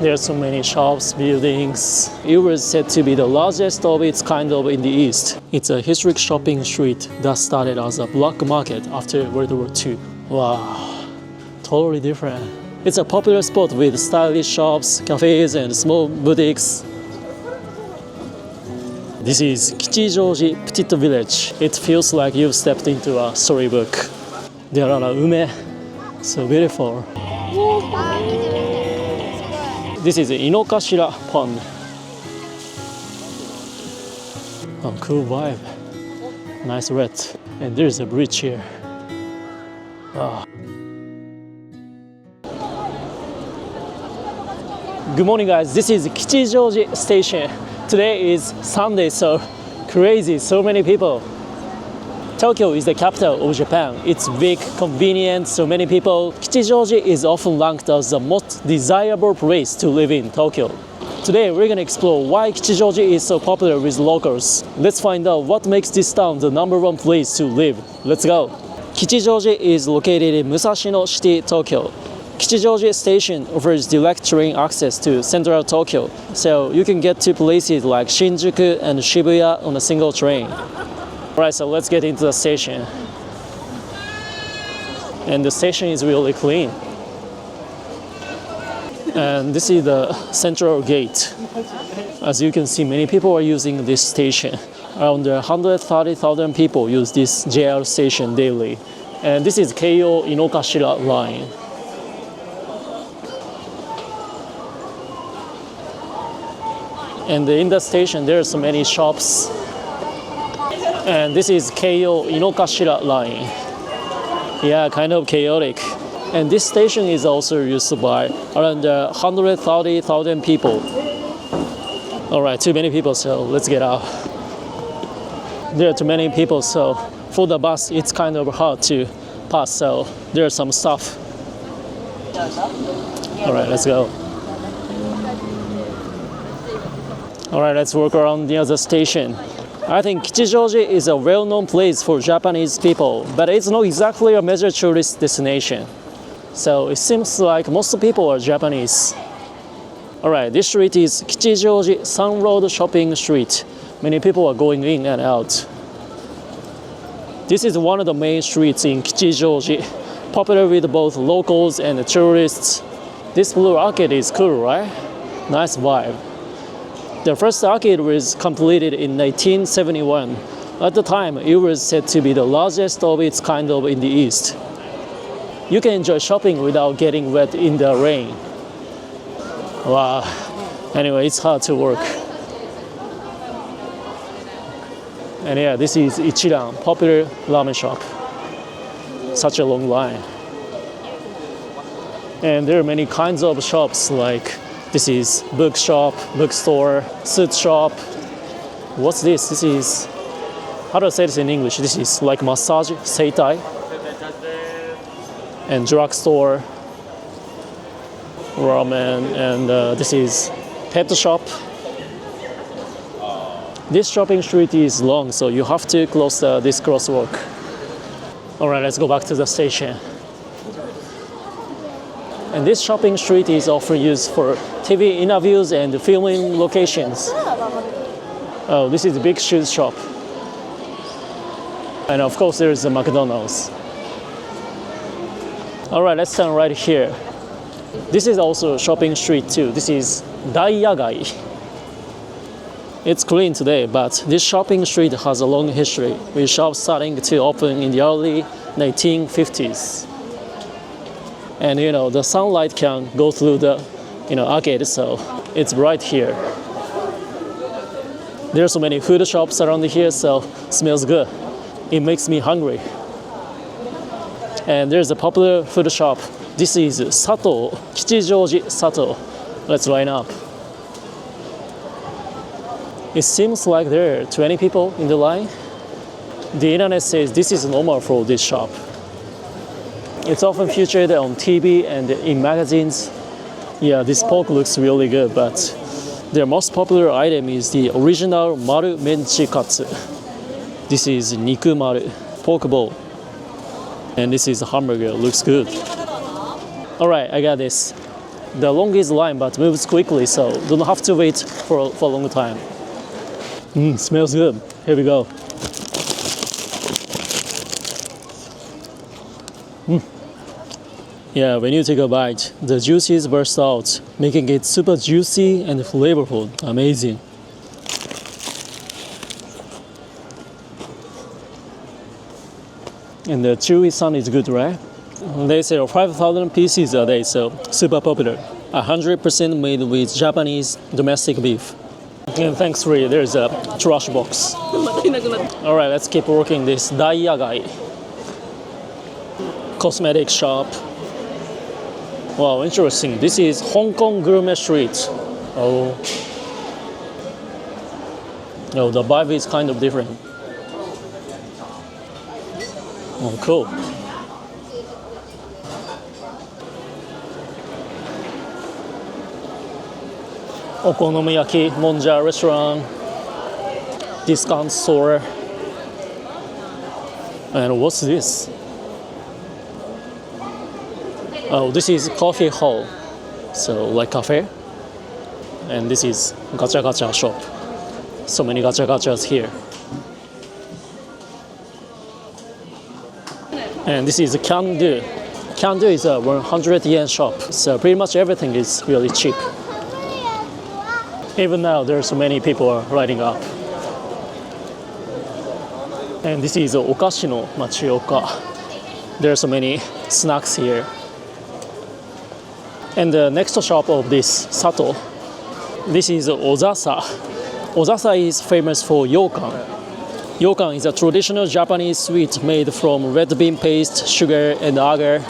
There are so many shops, buildings. It was said to be the largest of its kind of in the East. It's a historic shopping street that started as a black market after World War II. Wow, totally different. It's a popular spot with stylish shops, cafes, and small boutiques. This is Kichijoji Petit Village. It feels like you've stepped into a storybook. There are ume, so beautiful. This is Inokashira Pond. Oh, cool vibe. Nice red. And there's a bridge here. Oh. Good morning, guys. This is Kichijoji Station. Today is Sunday, so crazy, so many people. Tokyo is the capital of Japan. It's big, convenient, so many people. Kichijoji is often ranked as the most desirable place to live in Tokyo. Today we're gonna explore why Kichijoji is so popular with locals. Let's find out what makes this town the #1 place to live. Let's go. Kichijoji is located in Musashino City, Tokyo. Kichijoji Station offers direct train access to central Tokyo, so you can get to places like Shinjuku and Shibuya on a single train. Alright, so let's get into the station. And the station is really clean. And this is the central gate. As you can see, many people are using this station. Around 130,000 people use this JR station daily. And this is Keio Inokashira line. And in the station, there are so many shops. And this is Keio Inokashira line. Yeah, kind of chaotic. And this station is also used by around 130,000 people. Alright, too many people, so let's get out. There are too many people, so for the bus, it's kind of hard to pass, so there's some stuff. Alright, let's go. Alright, let's walk around near the station. I think Kichijoji is a well-known place for Japanese people, but it's not exactly a major tourist destination. So it seems like most people are Japanese. Alright, this street is Kichijoji Sun Road Shopping Street. Many people are going in and out. This is one of the main streets in Kichijoji, popular with both locals and tourists. This blue arcade is cool, right? Nice vibe. The first arcade was completed in 1971. At the time, it was said to be the largest of its kind of in the East. You can enjoy shopping without getting wet in the rain. Wow. Anyway, it's hard to work. And yeah, this is Ichiran, popular ramen shop. Such a long line. And there are many kinds of shops, like this is bookshop, bookstore, suit shop. What's this? This is, how do I say this in English? This is like massage, seitai. And drugstore, ramen, and this is pet shop. This shopping street is long, so you have to close this crosswalk. Alright, let's go back to the station. And this shopping street is often used for TV interviews and filming locations. Oh, this is a big shoe shop. And of course, there is a McDonald's. Alright, let's turn right here. This is also a shopping street too. This is Daiyagai. It's clean today, but this shopping street has a long history, with shops starting to open in the early 1950s. And you know, the sunlight can go through the arcade, so it's bright here. There are so many food shops around here, so it smells good. It makes me hungry. And there's a popular food shop. This is Sato, Kichijoji Sato. Let's line up. It seems like there are 20 people in the line. The internet says this is normal for this shop. It's often featured on TV and in magazines. Yeah, this pork looks really good, but their most popular item is the original Maru Menchi Katsu. This is Niku Maru, pork bowl. And this is a hamburger, looks good. Alright, I got this. The longest line but moves quickly, so don't have to wait for a long time. Smells good. Here we go. Yeah, when you take a bite, the juices burst out, making it super juicy and flavorful. Amazing. And the chewy sound is good, right? They sell 5,000 pieces a day, so super popular. 100% made with Japanese domestic beef. And thanks for it, there's a trash box. Alright, let's keep working this Daiyagai cosmetic shop. Wow, interesting. This is Hong Kong gourmet street. Oh, the vibe is kind of different. Oh, cool. Okonomiyaki Monja restaurant, discount store. And what's this? Oh, this is coffee hall. So like cafe. And this is gacha gacha shop. So many gacha gachas here. And this is Can-Do. Can-Do is a 100 yen shop. So pretty much everything is really cheap. Even now, there are so many people are lighting up. And this is Okashino Machioka. There are so many snacks here. And the next shop of this Sato, this is Ozasa. Ozasa is famous for yokan. Yokan is a traditional Japanese sweet made from red bean paste, sugar, and agar.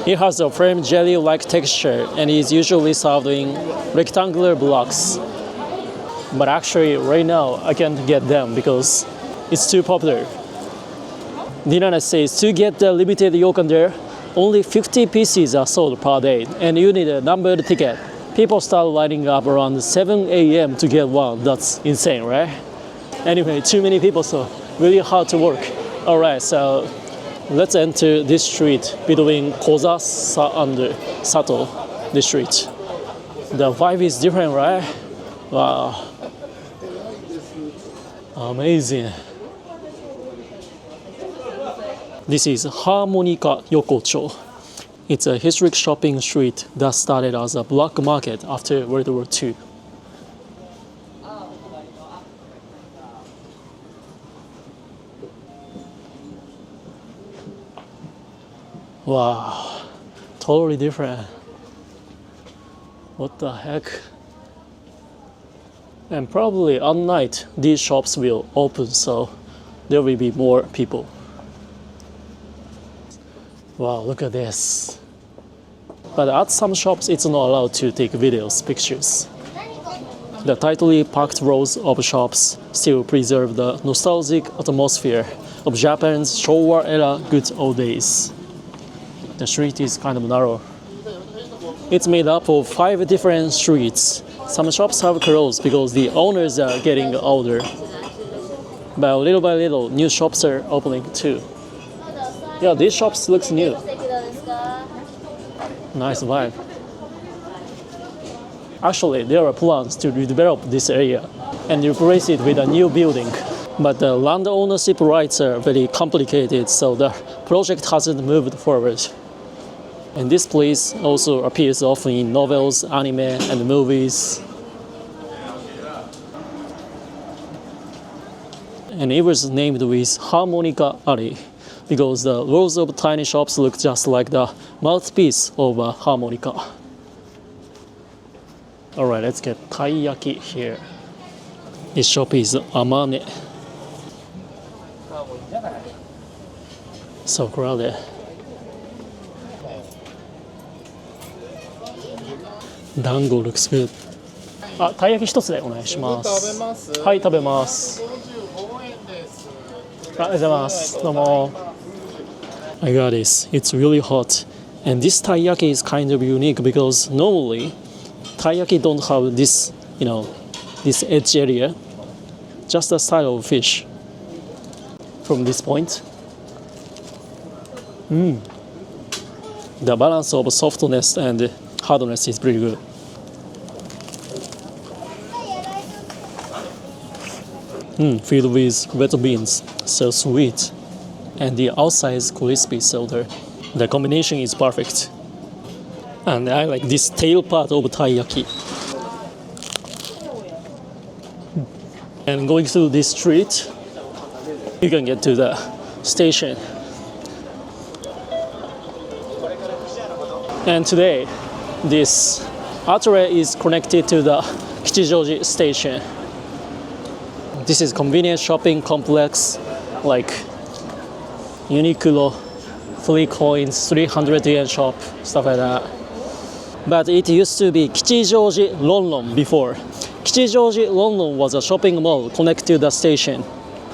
It has a firm jelly-like texture and is usually served in rectangular blocks. But actually, right now, I can't get them because it's too popular. The United States, to get the limited yokan there, only 50 pieces are sold per day, and you need a numbered ticket. People start lining up around 7 a.m. to get one. That's insane, right? Anyway, too many people, so really hard to work. All right, so let's enter this street between Koza and Sato, this street. The vibe is different, right? Wow. Amazing. This is Harmonica Yokocho. It's a historic shopping street that started as a black market after World War II. Wow, totally different. What the heck? And probably at night these shops will open, so there will be more people. Wow, look at this. But at some shops it's not allowed to take videos, pictures. The tightly packed rows of shops still preserve the nostalgic atmosphere of Japan's Showa-era good old days. The street is kind of narrow. It's made up of 5 different streets. Some shops have closed because the owners are getting older. But little by little, new shops are opening too. Yeah, these shops looks new. Nice vibe. Actually, there are plans to redevelop this area and replace it with a new building. But the land ownership rights are very complicated, so the project hasn't moved forward. And this place also appears often in novels, anime, and movies. And it was named with Harmonica Alley because the rows of tiny shops look just like the mouthpiece of a harmonica. Alright, let's get taiyaki here. This shop is Amane. So crowded. Dango looks good. あ、たい焼き一つでお願いします。はい、食べます。ありがとうございます。どうも。I got this. It's really hot. And this taiyaki is kind of unique because normally taiyaki don't have this, this edge area. Just a style of fish. From this point. The balance of softness and hardness is pretty good. Filled with red beans, so sweet. And the outside is crispy, so the combination is perfect. And I like this tail part of taiyaki. And going through this street, you can get to the station. And today, this outlet is connected to the Kichijoji station. This is convenient shopping complex like Uniqlo, 3 coins, 300 yen shop, stuff like that. But it used to be Kichijoji Ronron before. Kichijoji Ronron was a shopping mall connected to the station.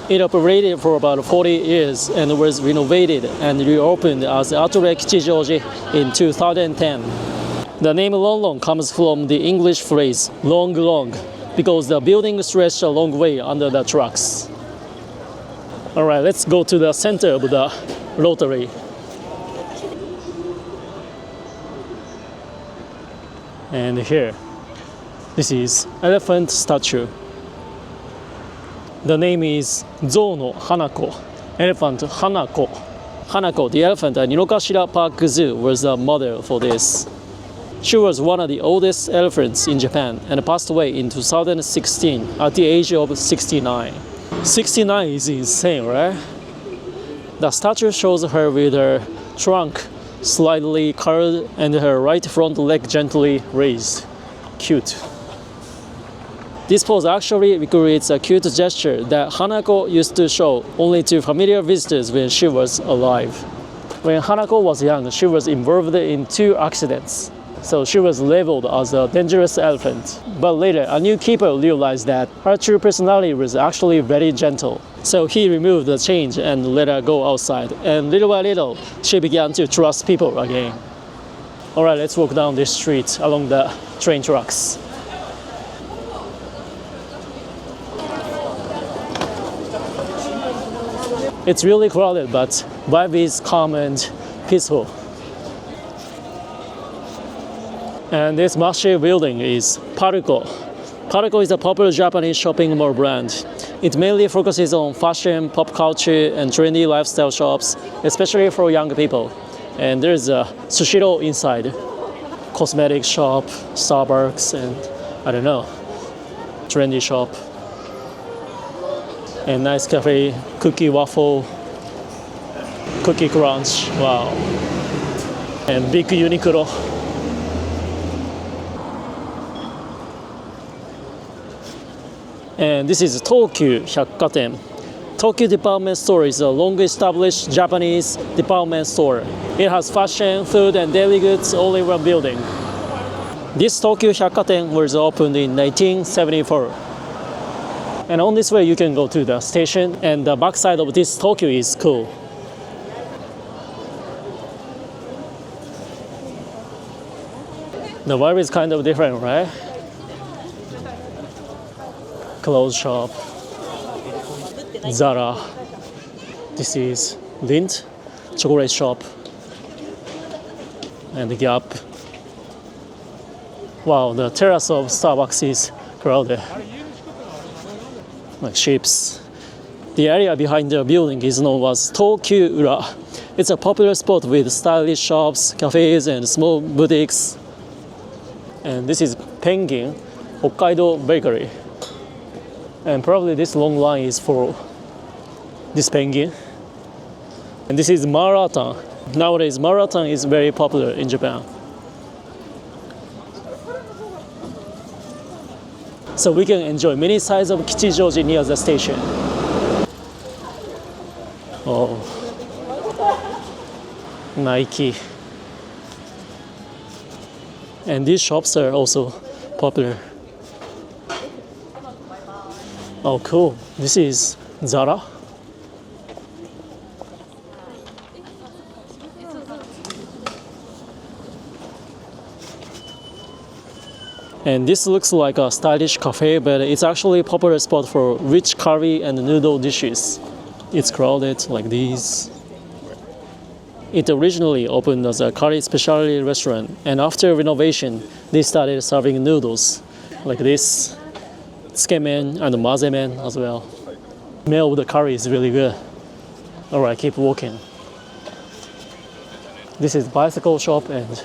It operated for about 40 years and was renovated and reopened as Outlet Kichijoji in 2010. The name Ronron comes from the English phrase long long, because the building stretched a long way under the tracks. Alright, let's go to the center of the rotary. And here, this is elephant statue. The name is Zou no Hanako, elephant Hanako. Hanako, the elephant at Inokashira Park Zoo, was the model for this. She was one of the oldest elephants in Japan and passed away in 2016 at the age of 69. 69 is insane, right? The statue shows her with her trunk slightly curled and her right front leg gently raised. Cute. This pose actually recreates a cute gesture that Hanako used to show only to familiar visitors when she was alive. When Hanako was young, she was involved in 2 accidents. So she was labeled as a dangerous elephant. But later, a new keeper realized that her true personality was actually very gentle. So he removed the chains and let her go outside. And little by little, she began to trust people again. Alright, let's walk down this street along the train tracks. It's really crowded, but vibe is calm and peaceful. And this massive building is Parco. Parco is a popular Japanese shopping mall brand. It mainly focuses on fashion, pop culture, and trendy lifestyle shops, especially for young people. And there's a sushiro inside. Cosmetic shop, Starbucks, and I don't know, trendy shop. And nice cafe, cookie waffle, cookie crunch, wow. And big Uniqlo. And this is Tokyu Hyakkaten. Tokyu Department Store is a long-established Japanese department store. It has fashion, food, and daily goods all in one building. This Tokyu Hyakkaten was opened in 1974. And on this way you can go to the station, and the backside of this Tokyo is cool. The vibe is kind of different, right? Clothes shop, Zara. This is Lindt, chocolate shop, and the Gap. Wow, the terrace of Starbucks is crowded. Like ships. The area behind the building is known as Tokyu-ura. It's a popular spot with stylish shops, cafes, and small boutiques. And this is Penguin Hokkaido Bakery. And probably this long line is for this penguin. And this is marathon. Nowadays, marathon is very popular in Japan. So we can enjoy many sides of Kichijoji near the station. Oh, Nike. And these shops are also popular. Oh, cool. This is Zara. And this looks like a stylish cafe, but it's actually a popular spot for rich curry and noodle dishes. It's crowded like these. It originally opened as a curry specialty restaurant, and after renovation, they started serving noodles like this, tsukemen and mazemen as well. The smell of the curry is really good. Alright, keep walking. This is bicycle shop, and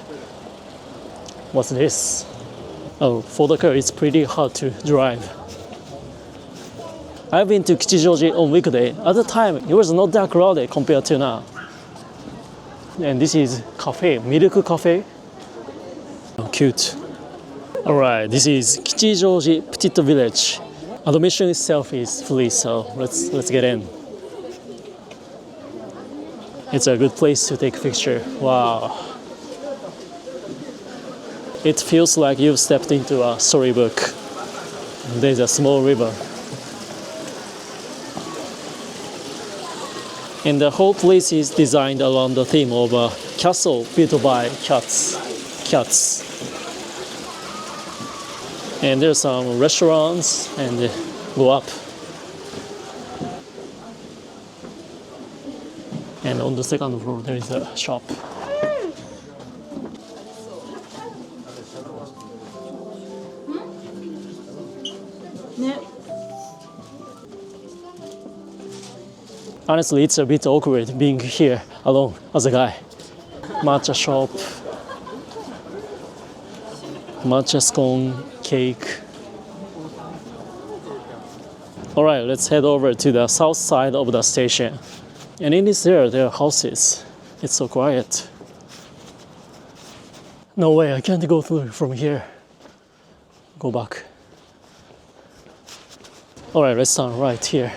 what's this? Oh, for the car, it's pretty hard to drive. I've been to Kichijoji on weekday. At the time, it was not that crowded compared to now. And this is cafe, milk cafe. Oh, cute. Alright, this is Kichijoji Petit Village. Admission itself is free, so let's get in. It's a good place to take a picture. Wow. It feels like you've stepped into a storybook. There's a small river. And the whole place is designed around the theme of a castle built by cats. And there's some restaurants, and go up. And on the second floor there is a shop. Honestly, it's a bit awkward being here alone as a guy. Matcha shop, matcha scone, cake. Alright, let's head over to the south side of the station. And in this area, there are houses. It's so quiet. No way, I can't go through from here. Go back. Alright, let's turn right here.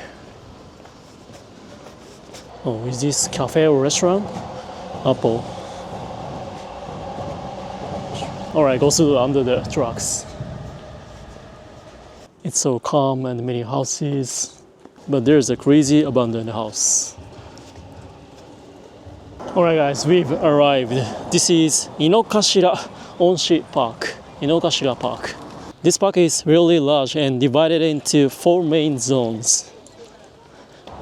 Oh, is this cafe or restaurant? Apple. Alright, go through under the trucks. It's so calm and many houses, but there's a crazy abandoned house. Alright guys, we've arrived. This is Inokashira Park. Inokashira Park. This park is really large and divided into 4 main zones.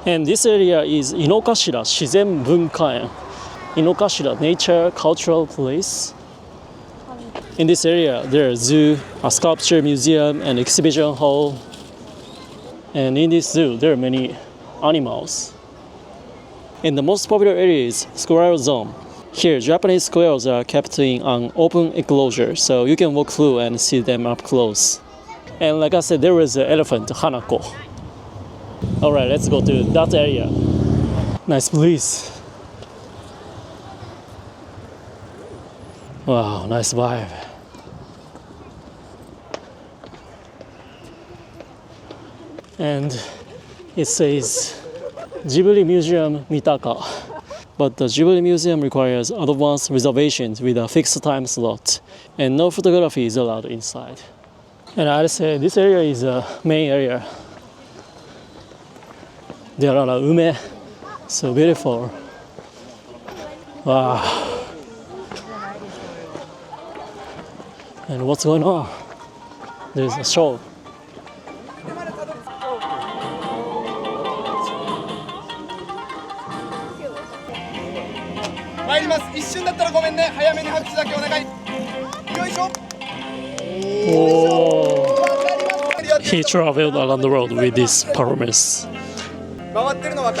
And this area is Inokashira Shizen Bunkaen. Inokashira Nature Cultural Place. In this area, there is a zoo, a sculpture museum, and exhibition hall. And in this zoo, there are many animals. And the most popular area is Squirrel Zone. Here, Japanese squirrels are kept in an open enclosure, so you can walk through and see them up close. And like I said, there is an elephant, Hanako. Alright, let's go to that area. Nice place. Wow, nice vibe. And it says Ghibli Museum Mitaka. But the Ghibli Museum requires advance reservations with a fixed time slot, and no photography is allowed inside. And I'd say this area is a main area. There are ume, so beautiful. Wow. And what's going on? There's a show. He traveled around the world with this performance.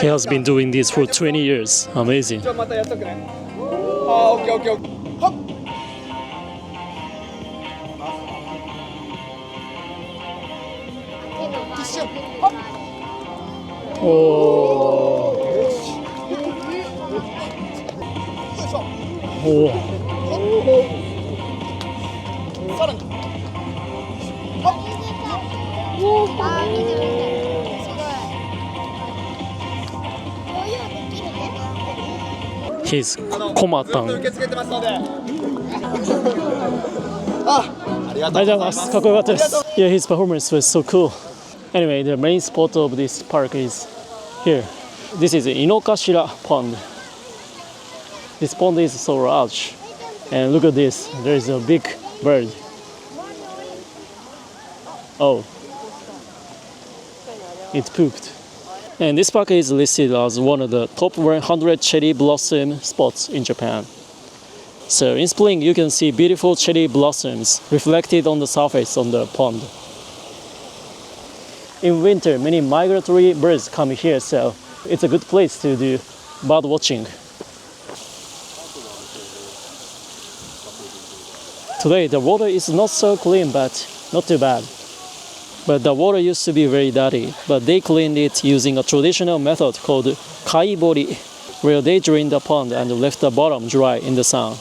He has been doing this for 20 years. Amazing. He's Komatan. Yeah, his performance was so cool. Anyway, the main spot of this park is here. This is Inokashira Pond. This pond is so large. And look at this, there is a big bird. Oh, it pooped. And this park is listed as one of the top 100 cherry blossom spots in Japan. So in spring, you can see beautiful cherry blossoms reflected on the surface on the pond. In winter, many migratory birds come here, so it's a good place to do bird watching. Today, the water is not so clean, but not too bad. But the water used to be very dirty, but they cleaned it using a traditional method called kaibori, where they drained the pond and left the bottom dry in the sun.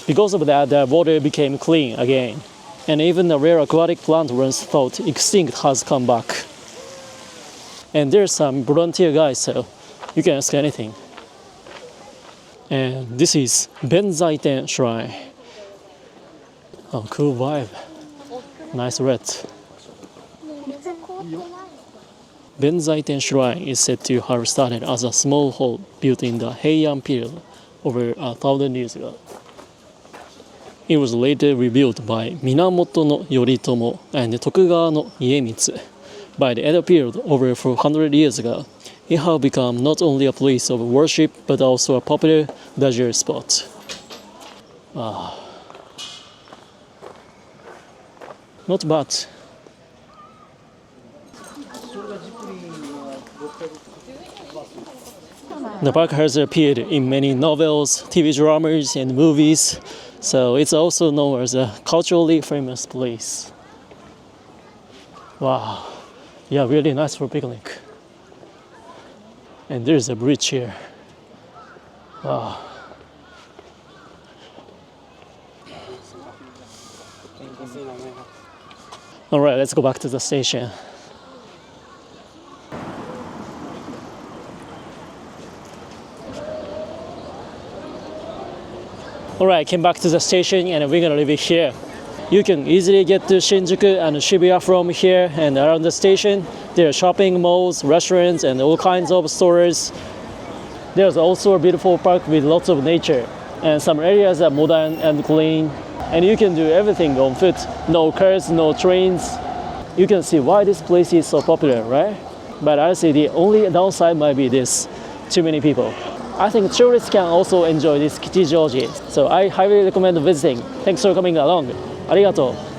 Because of that, the water became clean again. And even a rare aquatic plant once thought extinct has come back. And there's some volunteer guys, so you can ask anything. And this is Benzaiten Shrine. Oh, cool vibe. Nice red. Benzaiten Shrine is said to have started as a small hall built in the Heian period over 1,000 years ago. It was later rebuilt by Minamoto no Yoritomo and Tokugawa no Iemitsu. By the Edo period over 400 years ago, it had become not only a place of worship but also a popular leisure spot. Not bad. The park has appeared in many novels, TV dramas, and movies, so it's also known as a culturally famous place. Wow, yeah, really nice for picnic. And there's a bridge here. Wow. All right, let's go back to the station. Alright, came back to the station and we're gonna leave it here. You can easily get to Shinjuku and Shibuya from here, and around the station there are shopping malls, restaurants, and all kinds of stores. There's also a beautiful park with lots of nature, and some areas are modern and clean, and you can do everything on foot. No cars, no trains. You can see why this place is so popular, right? But I see the only downside might be this: too many people. I think tourists can also enjoy this Kichijoji, so I highly recommend visiting. Thanks for coming along. ありがとう。